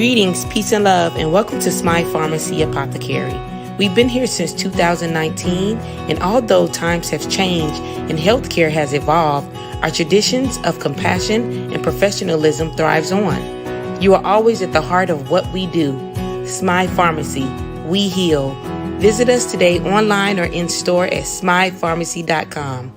Greetings, peace and love, and welcome to Smile Pharmacy Apothecary. We've been here since 2019, and although times have changed and healthcare has evolved, our traditions of compassion and professionalism thrives on. You are always at the heart of what we do. Smile Pharmacy, we heal. Visit us today online or in store at smilepharmacy.com.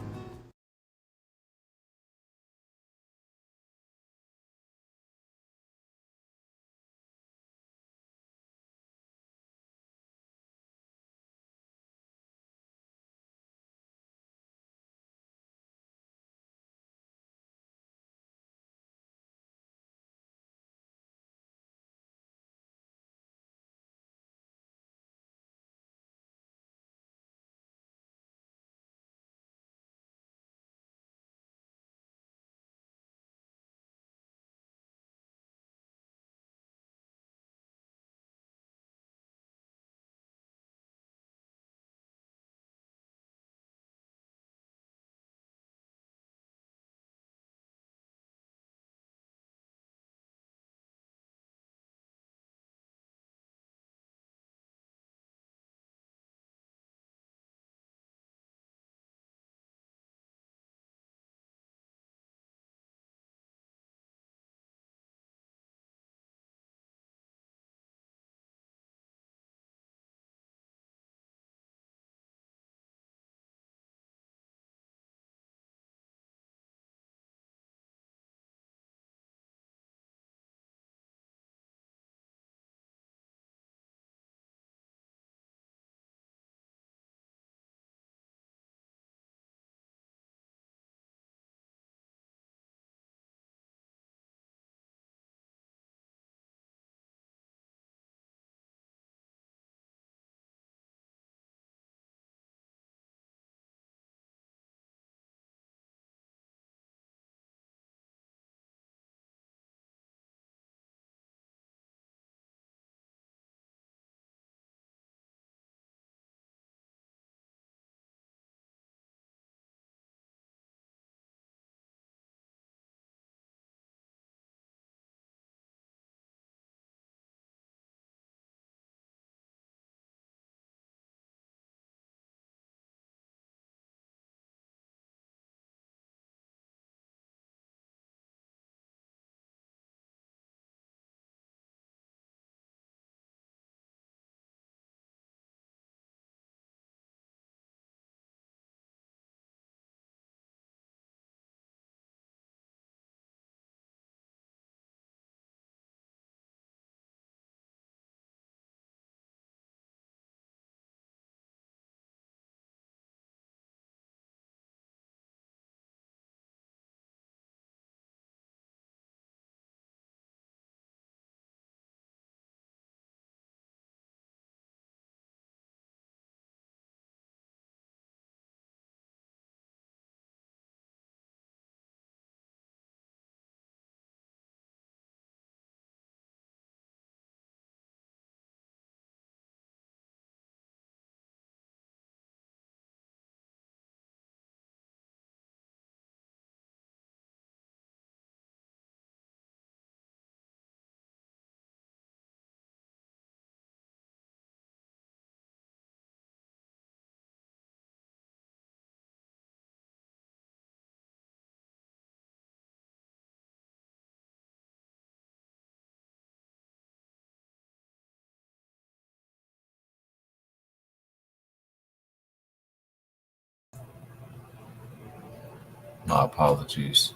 My apologies.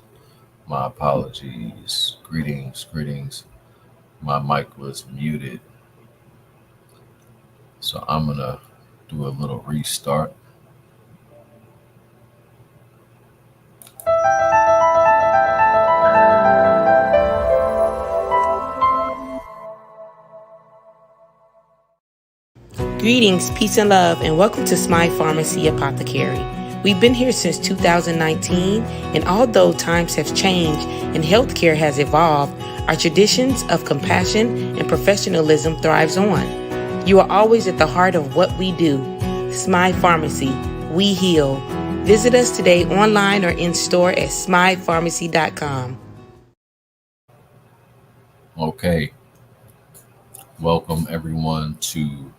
My apologies. Greetings. My mic was muted. So I'm going to do a little restart. Greetings, peace and love, and welcome to Smile Pharmacy Apothecary. We've been here since 2019, and although times have changed and healthcare has evolved, our traditions of compassion and professionalism thrives on. You are always at the heart of what we do. Smile Pharmacy, we heal. Visit us today online or in store at smilepharmacy.com. Okay. Welcome everyone to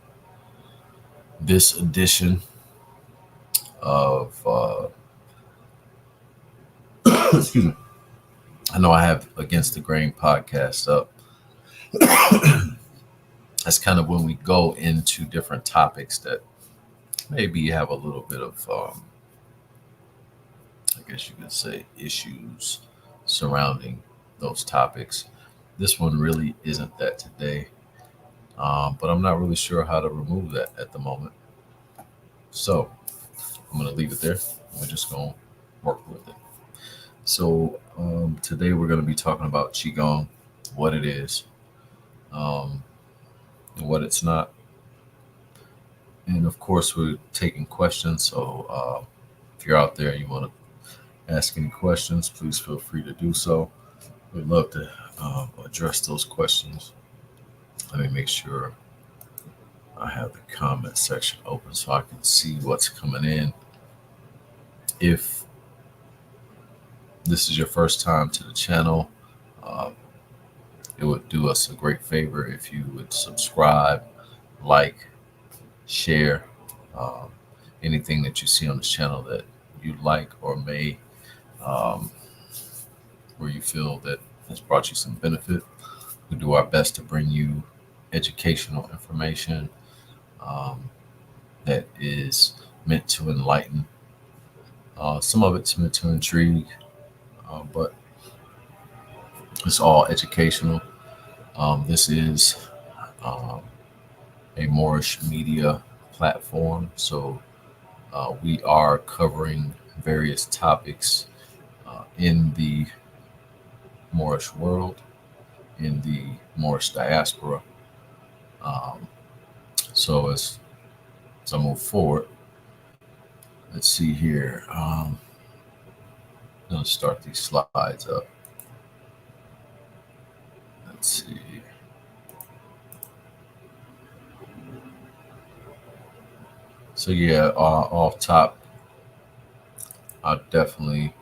this edition of excuse me. I know I have Against the Grain podcast up. That's kind of when we go into different topics that maybe have a little bit of, I guess you could say, issues surrounding those topics. This one really isn't that today, but I'm not really sure how to remove that at the moment. So I'm going to leave it there. We're just going to work with it. So today we're going to be talking about Qigong, what it is, um, and what it's not. And of course, we're taking questions. So if you're out there and you want to ask any questions, please feel free to do so. We'd love to address those questions. Let me make sure I have the comment section open so I can see what's coming in. If this is your first time to the channel, uh, it would do us a great favor if you would subscribe, like, share um, anything that you see on this channel that you like or may, um, where you feel that has brought you some benefit. We do our best to bring you educational information um, that is meant to enlighten. Some of it's meant to intrigue, but it's all educational. This is um, a Moorish media platform, so we are covering various topics in the Moorish world, in the Moorish diaspora. Um, so as I move forward, let's see here. I'm going to start these slides up. Let's see. So yeah, off top, I definitely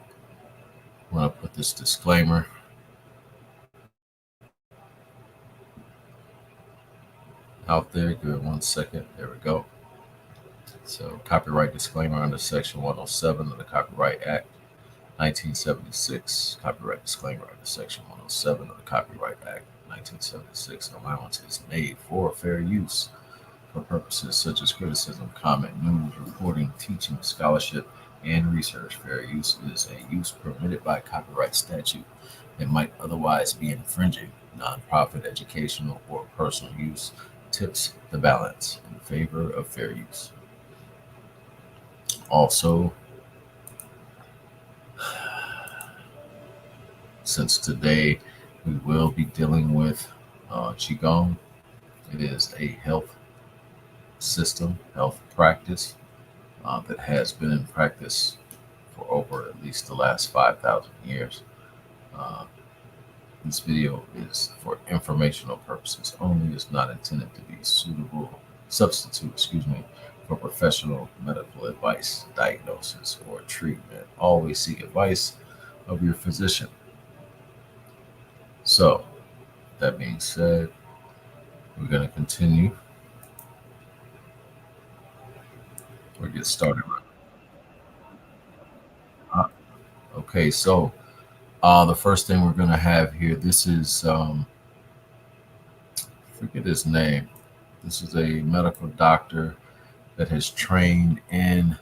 want to put this disclaimer. Out there. Give it 1 second. There we go. So, copyright disclaimer under Section 107 of the Copyright Act 1976. Copyright disclaimer under Section 107 of the Copyright Act 1976. Allowance is made for fair use for purposes such as criticism, comment, news, reporting, teaching, scholarship, and research. Fair use is a use permitted by copyright statute that might otherwise be infringing. Nonprofit, educational, or personal use tips the balance in favor of fair use. Also, since today we will be dealing with Qigong, it is a health system, health practice that has been in practice for over at least the last 5,000 years. Uh, this video is for informational purposes only. It's not intended to be suitable substitute, for professional medical advice, diagnosis, or treatment. Always seek advice of your physician. So, that being said, we're going to continue. We'll get started. Uh, okay, so the first thing we're going to have here, this is, forget his name. This is a medical doctor that has trained in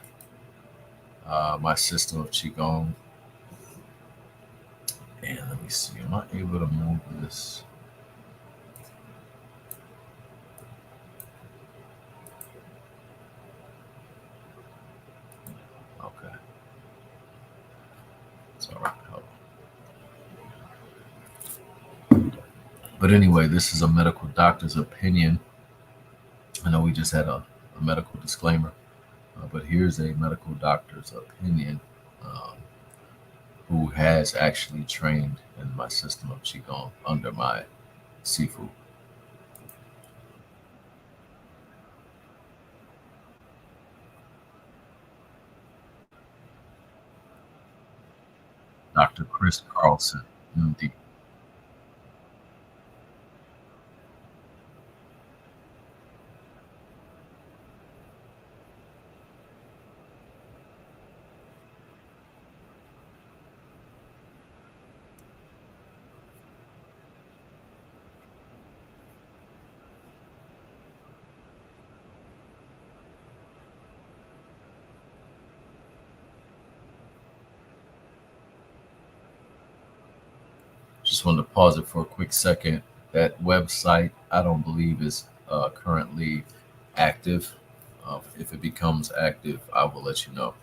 my system of Qigong. And let me see, am I able to move this? Okay. It's all right. But anyway, this is a medical doctor's opinion. I know we just had a medical disclaimer, but here's a medical doctor's opinion who has actually trained in my system of Qigong under my Sifu. Dr. Chris Carlson, MD. just wanted to pause it for a quick second. That website, I don't believe, is currently active. If it becomes active, I will let you know.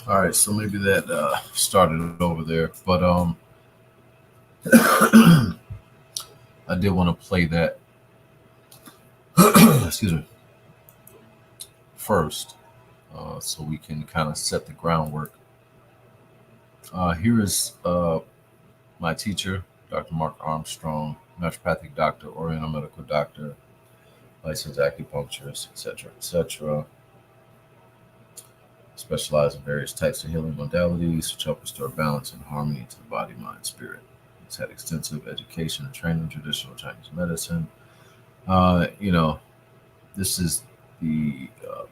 All right, so maybe that started over there, but I did want to play that. Excuse me. First, so we can kind of set the groundwork. Here is my teacher, Dr. Mark Armstrong, naturopathic doctor, Oriental medical doctor, licensed acupuncturist, etc., etc. Specialized in various types of healing modalities, which help restore balance and harmony to the body, mind, spirit. He's had extensive education and training in traditional Chinese medicine. You know, this is the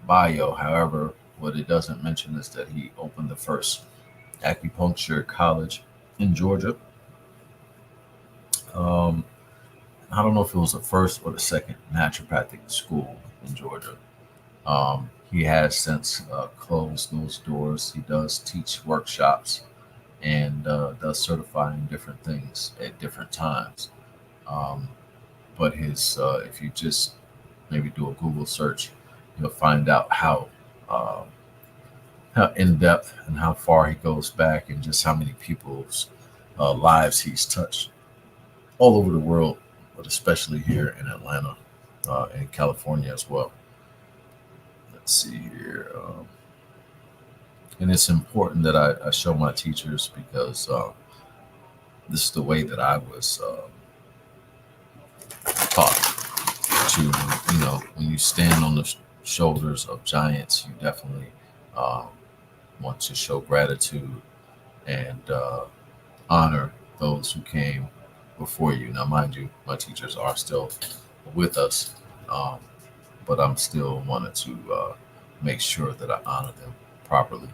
bio. However, what it doesn't mention is that he opened the first acupuncture college in Georgia. Um, I don't know if it was the first or the second naturopathic school in Georgia. He has since closed those doors. He does teach workshops and does certifying different things at different times. Um, but if you just maybe do a Google search, you'll find out uh, how in depth and how far he goes back, and just how many people's lives he's touched all over the world, but especially here in Atlanta and California as well. Let's see here. And it's important that I show my teachers because this is the way that I was taught to, when you stand on the shoulders of giants, you definitely uh, want to show gratitude and honor those who came before you. Now, mind you, my teachers are still with us, um, but I'm still wanted to make sure that I honor them properly.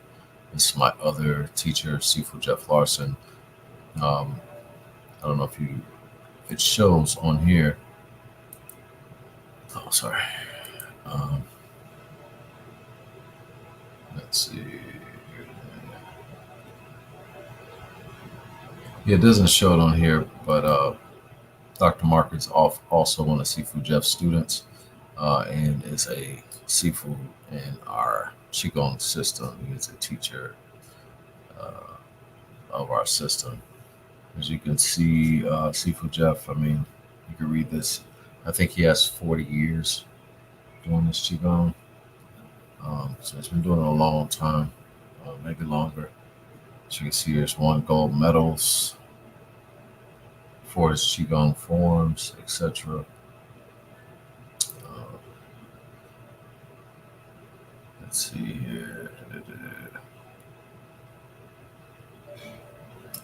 This is my other teacher, Sifu Jeff Larson. Um, I don't know if it shows on here. Oh, sorry. Um, let's see. Yeah, it doesn't show it on here, but Dr. Mark is also one of Sifu Jeff's students and is a Sifu in our Qigong system. He is a teacher uh, of our system. As you can see, Sifu Jeff, I mean, you can read this. I think he has 40 years doing this Qigong. So he's been doing it a long time, maybe longer. As you can see, there's won gold medals for his Qigong forms, etc. Uh, let's see here.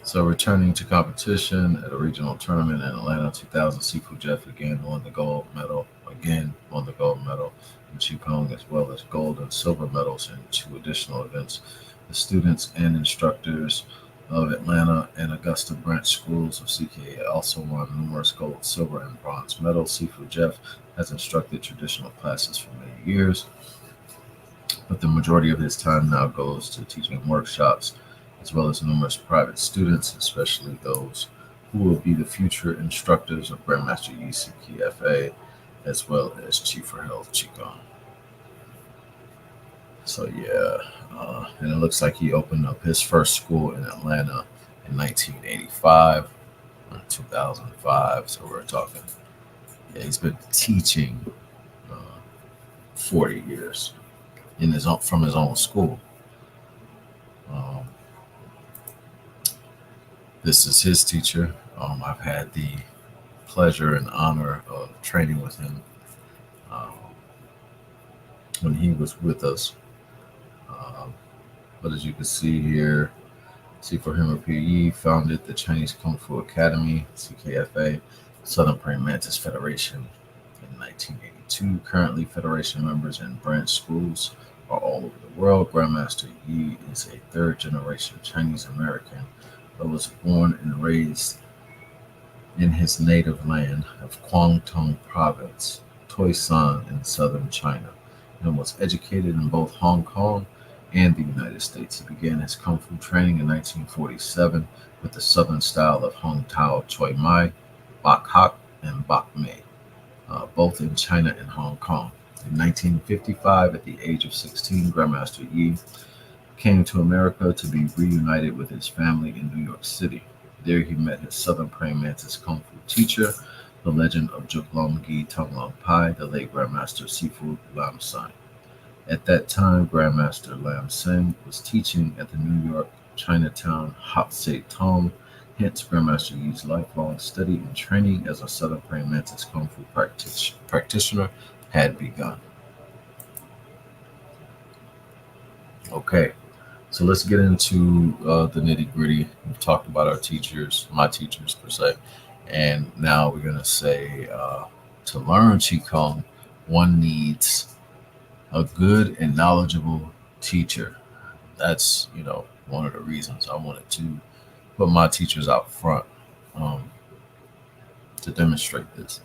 So returning to competition at a regional tournament in Atlanta 2000, Sifu Jeff again won the gold medal. Again won the gold medal in Qigong, as well as gold and silver medals in two additional events. The students and instructors of Atlanta and Augusta branch schools of CKA also won numerous gold, silver, and bronze medals. Sifu Jeff has instructed traditional classes for many years, but the majority of his time now goes to teaching workshops, as well as numerous private students, especially those who will be the future instructors of Grandmaster Yi CKFA, as well as Chief for Health Qigong. So yeah, and it looks like he opened up his first school in Atlanta in 1985 or 2005. So we're talking, yeah, he's been teaching uh, 40 years in his own, from his own school. Um, this is his teacher. I've had the pleasure and honor of training with him um, when he was with us. Um, but as you can see here, Sifu Henry Yi founded the Chinese Kung Fu Academy, CKFA, Southern Praying Mantis Federation in 1982. Currently, Federation members and branch schools are all over the world. Grandmaster Yi is a third generation Chinese American but was born and raised in his native land of Guangdong Province, Toisan in southern China, and was educated in both Hong Kong and the United States. He began his Kung Fu training in 1947 with the southern style of Hung Tao Choi Mai, Bak Hak, and Bak Mei, both in China and Hong Kong. In 1955, at the age of 16, Grandmaster Yi came to America to be reunited with his family in New York City. There he met his Southern Praying Mantis Kung Fu teacher, the legend of Juk Long Gi Tung Long Pai, the late Grandmaster Sifu Lam Sang. At that time, Grandmaster Lam Sang was teaching at the New York Chinatown Hap Se Tong. Hence, Grandmaster Yi's lifelong study and training as a Southern Praying Mantis Kung Fu practitioner had begun. Okay, so let's get into the nitty gritty. We've talked about our teachers, my teachers per se, and now we're going to say to learn Qigong, one needs a good and knowledgeable teacher. That's, one of the reasons I wanted to put my teachers out front um, to demonstrate this.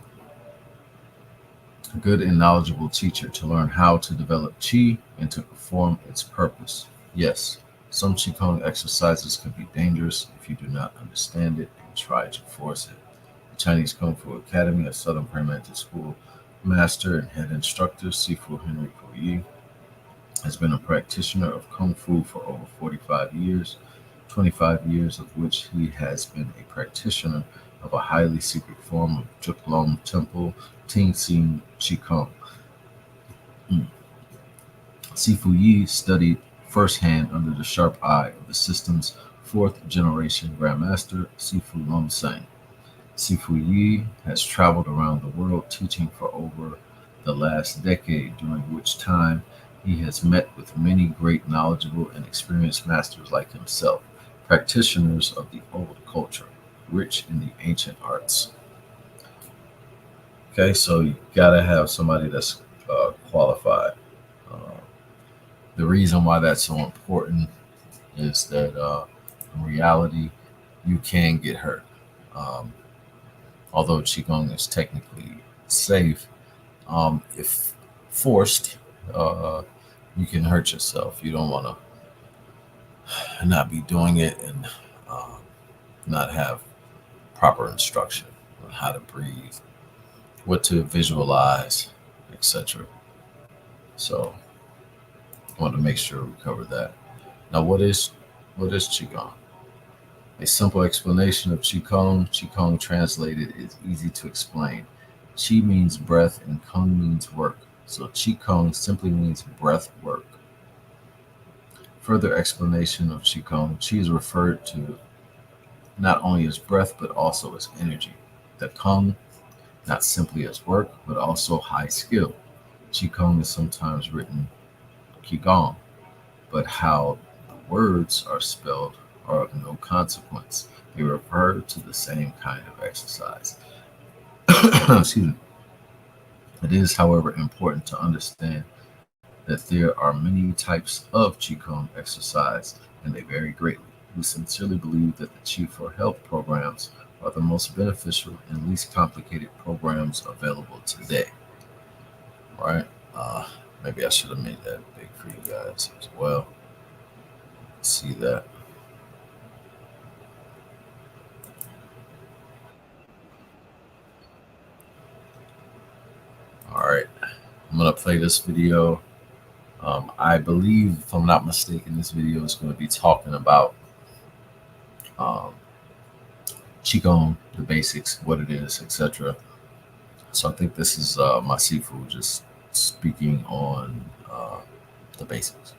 A good and knowledgeable teacher to learn how to develop Qi and to perform its purpose. Yes, some Qigong exercises can be dangerous if you do not understand it and try to force it. The Chinese Kung Fu Academy, a Southern Praying Mantis School master and head instructor, Sifu Henry Yi, has been a practitioner of Kung Fu for over 45 years, 25 years of which he has been a practitioner of a highly secret form of Juklong Temple Ting Xin Qigong. Sifu Yi studied firsthand under the sharp eye of the system's fourth generation grandmaster, Sifu Lum Sang. Sifu Yi has traveled around the world teaching for over the last decade, during which time he has met with many great knowledgeable and experienced masters like himself, practitioners of the old culture, rich in the ancient arts. Okay, so you gotta have somebody that's qualified. Uh, the reason why that's so important is that in reality, you can get hurt. Um, Although Qigong is technically safe, if forced, uh, you can hurt yourself. You don't want to not be doing it and uh, not have proper instruction on how to breathe, what to visualize, etc. So I want to make sure we cover that. Now, what is Qigong? A simple explanation of Qigong. Qigong translated is easy to explain. Qi means breath and Kong means work. So Qigong simply means breath work. Further explanation of Qigong: Qi is referred to not only as breath but also as energy. The Kong, not simply as work but also high skill. Qigong is sometimes written Qigong, but how the words are spelled are of no consequence. They refer to the same kind of exercise. Excuse me. It is, however, important to understand that there are many types of Qigong exercise and they vary greatly. We sincerely believe that the Qi for Health programs are the most beneficial and least complicated programs available today. Right? Uh, Maybe I should have made that big for you guys as well. See that. All right. I'm going to play this video. I believe, if I'm not mistaken, this video is going to be talking about um, Qigong, the basics, what it is, etc. So I think this is my seafood just speaking on the basics.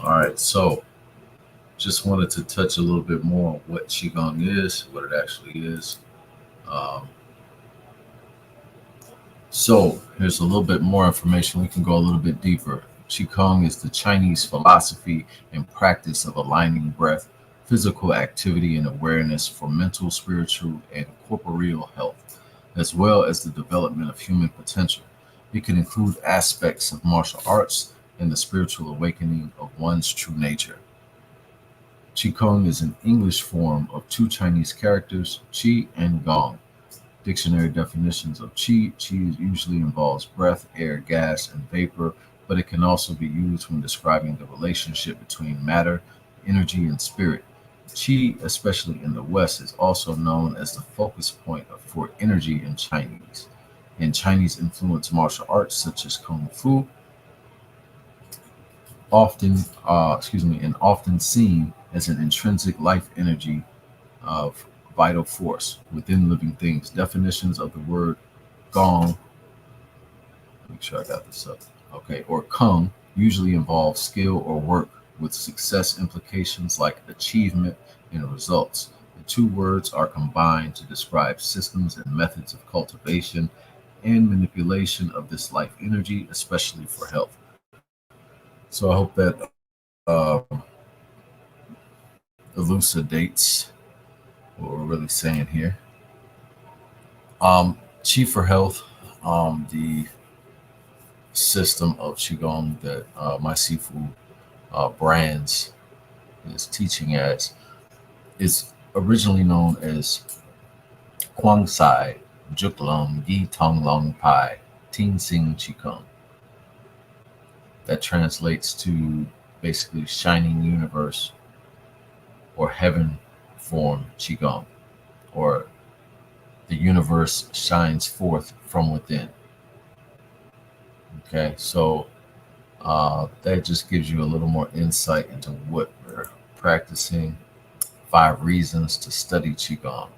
All right, so just wanted to touch a little bit more on what Qigong is, what it actually is. Um, so here's a little bit more information. We can go a little bit deeper. Qigong is the Chinese philosophy and practice of aligning breath, physical activity, and awareness for mental, spiritual, and corporeal health, as well as the development of human potential. It can include aspects of martial arts, and the spiritual awakening of one's true nature. Qigong is an English form of two Chinese characters, Qi and Gong. Dictionary definitions of Qi usually involves breath, air, gas, and vapor, but it can also be used when describing the relationship between matter, energy, and spirit. Qi, especially in the West, is also known as the focus point for energy in Chinese. In Chinese influenced martial arts such as Kung Fu, and often seen as an intrinsic life energy of vital force within living things. Definitions of the word Gong, make sure I got this up. Okay, or Kung usually involve skill or work with success implications like achievement and results. The two words are combined to describe systems and methods of cultivation and manipulation of this life energy, especially for health. So I hope that elucidates what we're really saying here. Chi for health, the system of Qigong that my Sifu brands is teaching as, is originally known as Quang Sai Juk Long Yi Tong Long Pai Ting Sing Qigong. That translates to basically shining universe or heaven form Qigong, or the universe shines forth from within. Okay, so that just gives you a little more insight into what we're practicing. 5 reasons to study Qigong.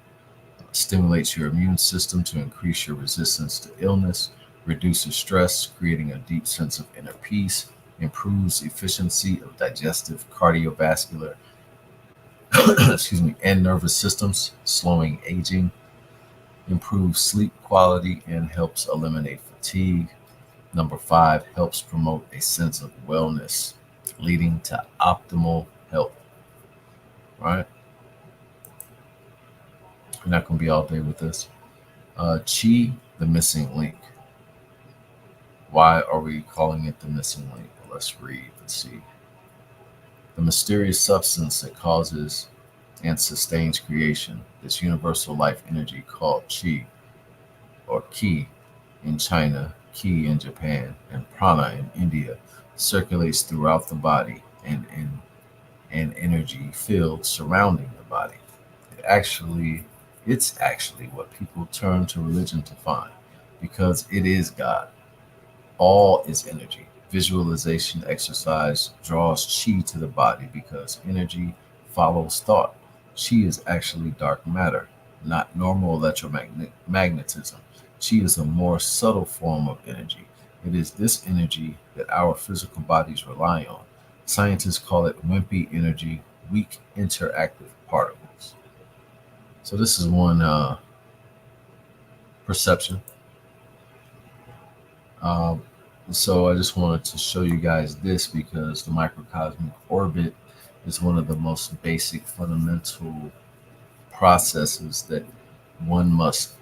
Stimulates your immune system to increase your resistance to illness, reduces stress, creating a deep sense of inner peace, improves efficiency of digestive, cardiovascular, and nervous systems, slowing aging, improves sleep quality, and helps eliminate fatigue. Number 5, helps promote a sense of wellness, leading to optimal health. Right? We're not going to be all day with this. Chi, the missing link. Why are we calling it the missing link? Let's read and see. The mysterious substance that causes and sustains creation, this universal life energy called Qi, or Qi in China, Qi in Japan, and Prana in India, circulates throughout the body and in an energy field surrounding the body. It's actually what people turn to religion to find, because it is God. All is energy. Visualization exercise draws chi to the body because energy follows thought. Chi is actually dark matter, not normal electromagnetism. Chi is a more subtle form of energy. It is this energy that our physical bodies rely on. Scientists call it wimpy energy, weak interactive particles. So this is one perception. Um, so I just wanted to show you guys this because the microcosmic orbit is one of the most basic fundamental processes that one must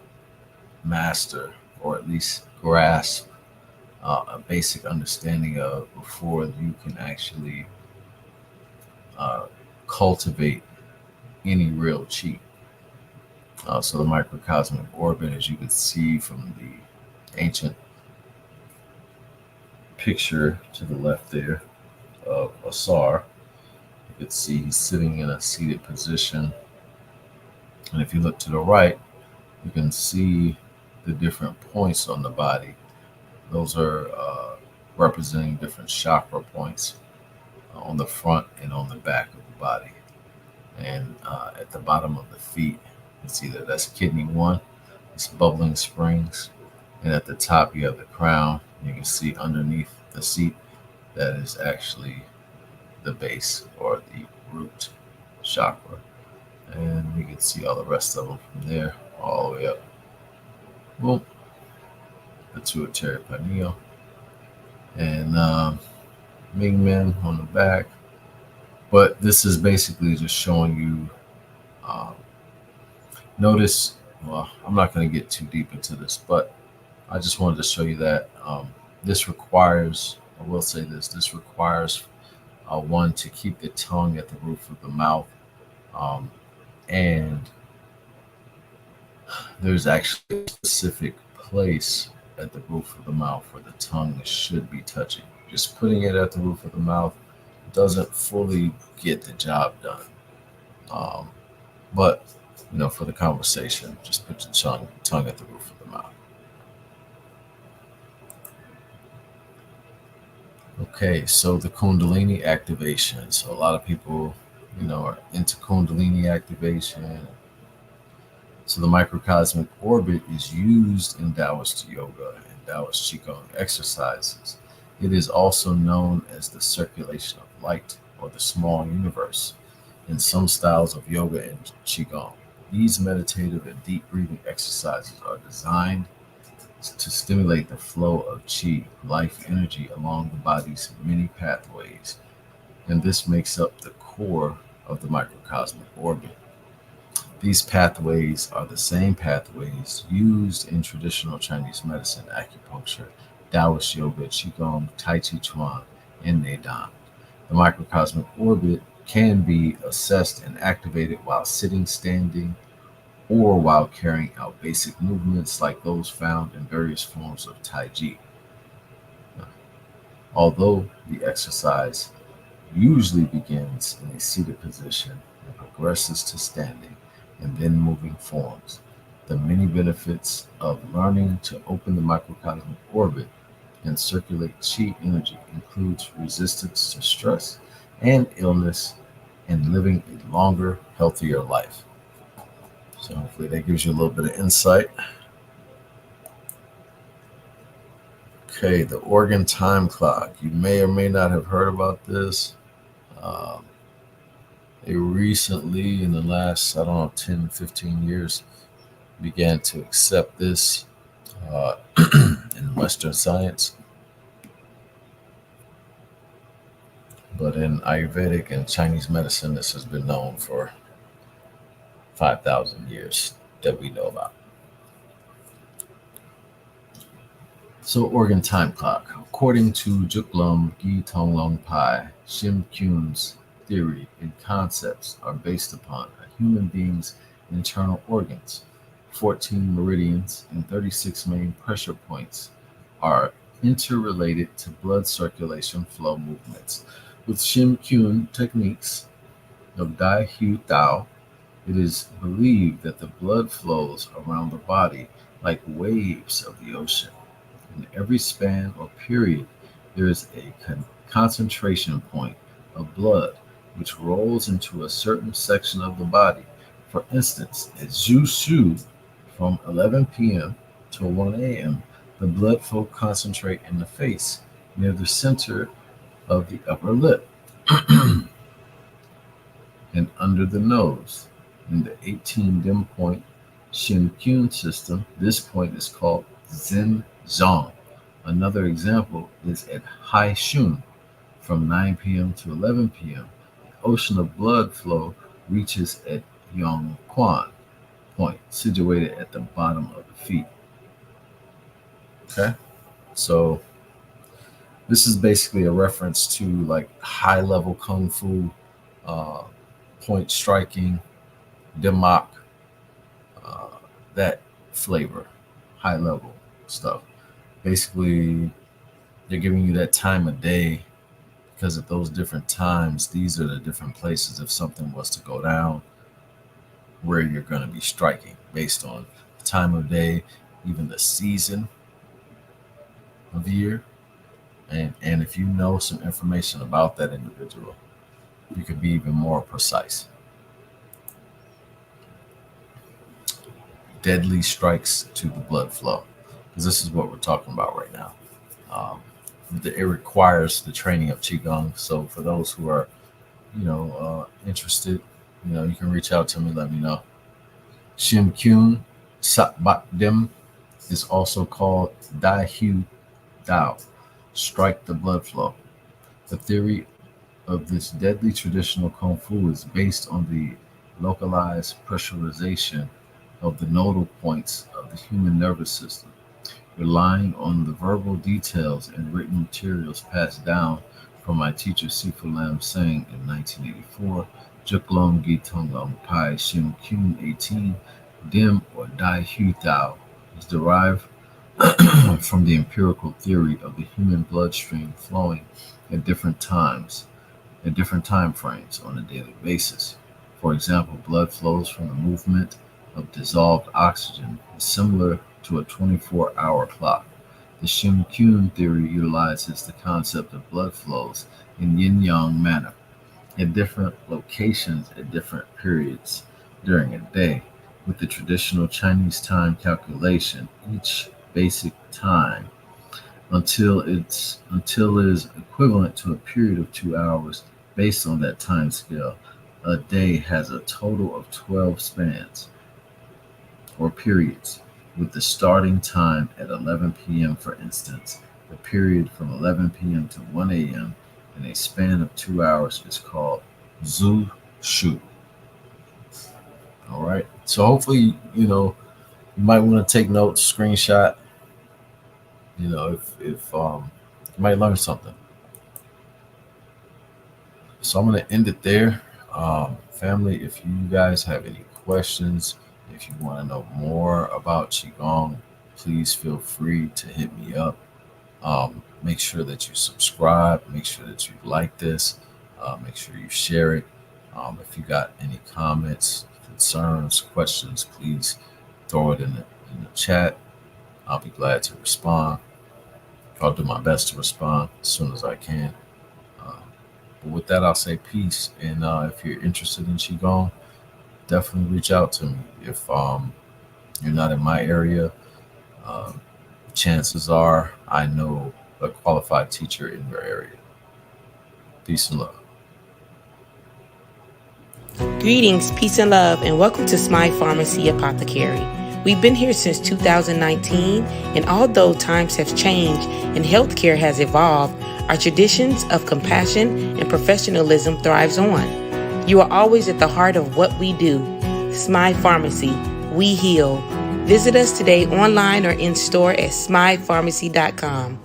master, or at least grasp a basic understanding of before you can actually uh, cultivate any real chi. So the microcosmic orbit, as you can see from the ancient picture to the left there of Asar, you can see he's sitting in a seated position. And if you look to the right, you can see the different points on the body. Those are representing different chakra points on the front and on the back of the body. And at the bottom of the feet, it's either that's kidney 1, it's bubbling springs. And at the top, you have the crown. You can see underneath the seat that is actually the base or the root chakra. And you can see all the rest of them from there all the way up. Boom, pituitary pineal. And Ming Men on the back. But this is basically just showing you, um, notice, well, I'm not going to get too deep into this, but I just wanted to show you that this requires I will say this: this requires one to keep the tongue at the roof of the mouth, um, and there's actually a specific place at the roof of the mouth where the tongue should be touching. Just putting it at the roof of the mouth doesn't fully get the job done. Um, but for the conversation, just put your tongue at the roof of the mouth. Okay, so the Kundalini activation. So a lot of people, are into Kundalini activation. So the microcosmic orbit is used in Taoist yoga and Taoist Qigong exercises. It is also known as the circulation of light or the small universe in some styles of yoga and Qigong. These meditative and deep breathing exercises are designed to stimulate the flow of qi, life energy, along the body's many pathways, and this makes up the core of the microcosmic orbit. These pathways are the same pathways used in traditional Chinese medicine, acupuncture, Taoist yoga, Qigong, Tai Chi Chuan, and Neidan. The microcosmic orbit can be assessed and activated while sitting, standing, or while carrying out basic movements like those found in various forms of Tai Chi. Although the exercise usually begins in a seated position and progresses to standing and then moving forms, the many benefits of learning to open the microcosmic orbit and circulate chi energy includes resistance to stress and illness and living a longer, healthier life. So hopefully that gives you a little bit of insight. Okay, the organ time clock. You may or may not have heard about this. Um, they recently, in the last, I don't know, 10, 15 years, began to accept this uh, in Western science. But in Ayurvedic and Chinese medicine, this has been known for 5,000 years that we know about. So, organ time clock. According to Juklum Gi Tonglong Pai, Shim Kun's theory and concepts are based upon a human being's internal organs. 14 meridians and 36 main pressure points are interrelated to blood circulation flow movements. With Shim Kun techniques of Dai Hu Tao, it is believed that the blood flows around the body like waves of the ocean. In every span or period, there is a concentration point of blood which rolls into a certain section of the body. For instance, at Zhu Shu, from 11 p.m. to 1 a.m., the blood flow concentrate in the face near the center of the upper lip and under the nose. In the 18 dim point Shin Kyun system, this point is called Zen Zong. Another example is at Hai Shun from 9 p.m. to 11 p.m. The ocean of blood flow reaches at Yong Kwan point, situated at the bottom of the feet. Okay, so this is basically a reference to like high level kung fu, uh, point striking, demak, uh, that flavor, high level stuff. Basically, they're giving you that time of day because at those different times, these are the different places if something was to go down where you're going to be striking based on the time of day, even the season of year. And if you know some information about that individual, you could be even more precise. Deadly strikes to the blood flow, because this is what we're talking about right now. Um, it requires the training of qigong. So for those who are, interested, you can reach out to me. Let me know. Shim Kyun Satbat Dim is also called Dai Hu Dao, strike the blood flow. The theory of this deadly traditional kung fu is based on the localized pressurization of the nodal points of the human nervous system. relying on the verbal details and written materials passed down from my teacher Sifu Lam Sang in 1984, Juklong Gi Tongam Pai Shim Kyun 18, Dim or Dai Hu Tao, is derived from the empirical theory of the human bloodstream flowing at different time frames on a daily basis. For example, blood flows from the movement of dissolved oxygen is similar to a 24-hour clock. The Shin-Kyun theory utilizes the concept of blood flows in yin-yang manner at different locations at different periods during a day. With the traditional Chinese time calculation, each basic time until it is equivalent to a period of 2 hours based on that time scale. A day has a total of 12 spans or periods, with the starting time at 11 p.m. for instance. The period from 11 p.m. to 1 a.m. in a span of 2 hours is called Zu Shu. All right. So hopefully, you might want to take notes, screenshot. If you might learn something. So I'm gonna end it there. Family, if you guys have any questions, if you want to know more about Qigong, please feel free to hit me up. Make sure that you subscribe. Make sure that you like this. Make sure you share it. If you got any comments, concerns, questions, please throw it in the chat. I'll be glad to respond. I'll do my best to respond as soon as I can. But with that, I'll say peace. And if you're interested in Qigong, definitely reach out to me. If you're not in my area, um, chances are I know a qualified teacher in your area. Peace and love. Greetings, peace and love, and welcome to Smile Pharmacy Apothecary. We've been here since 2019, and although times have changed and healthcare has evolved, our traditions of compassion and professionalism thrives on. You are always at the heart of what we do. Smile Pharmacy, we heal. Visit us today online or in store at smilepharmacy.com.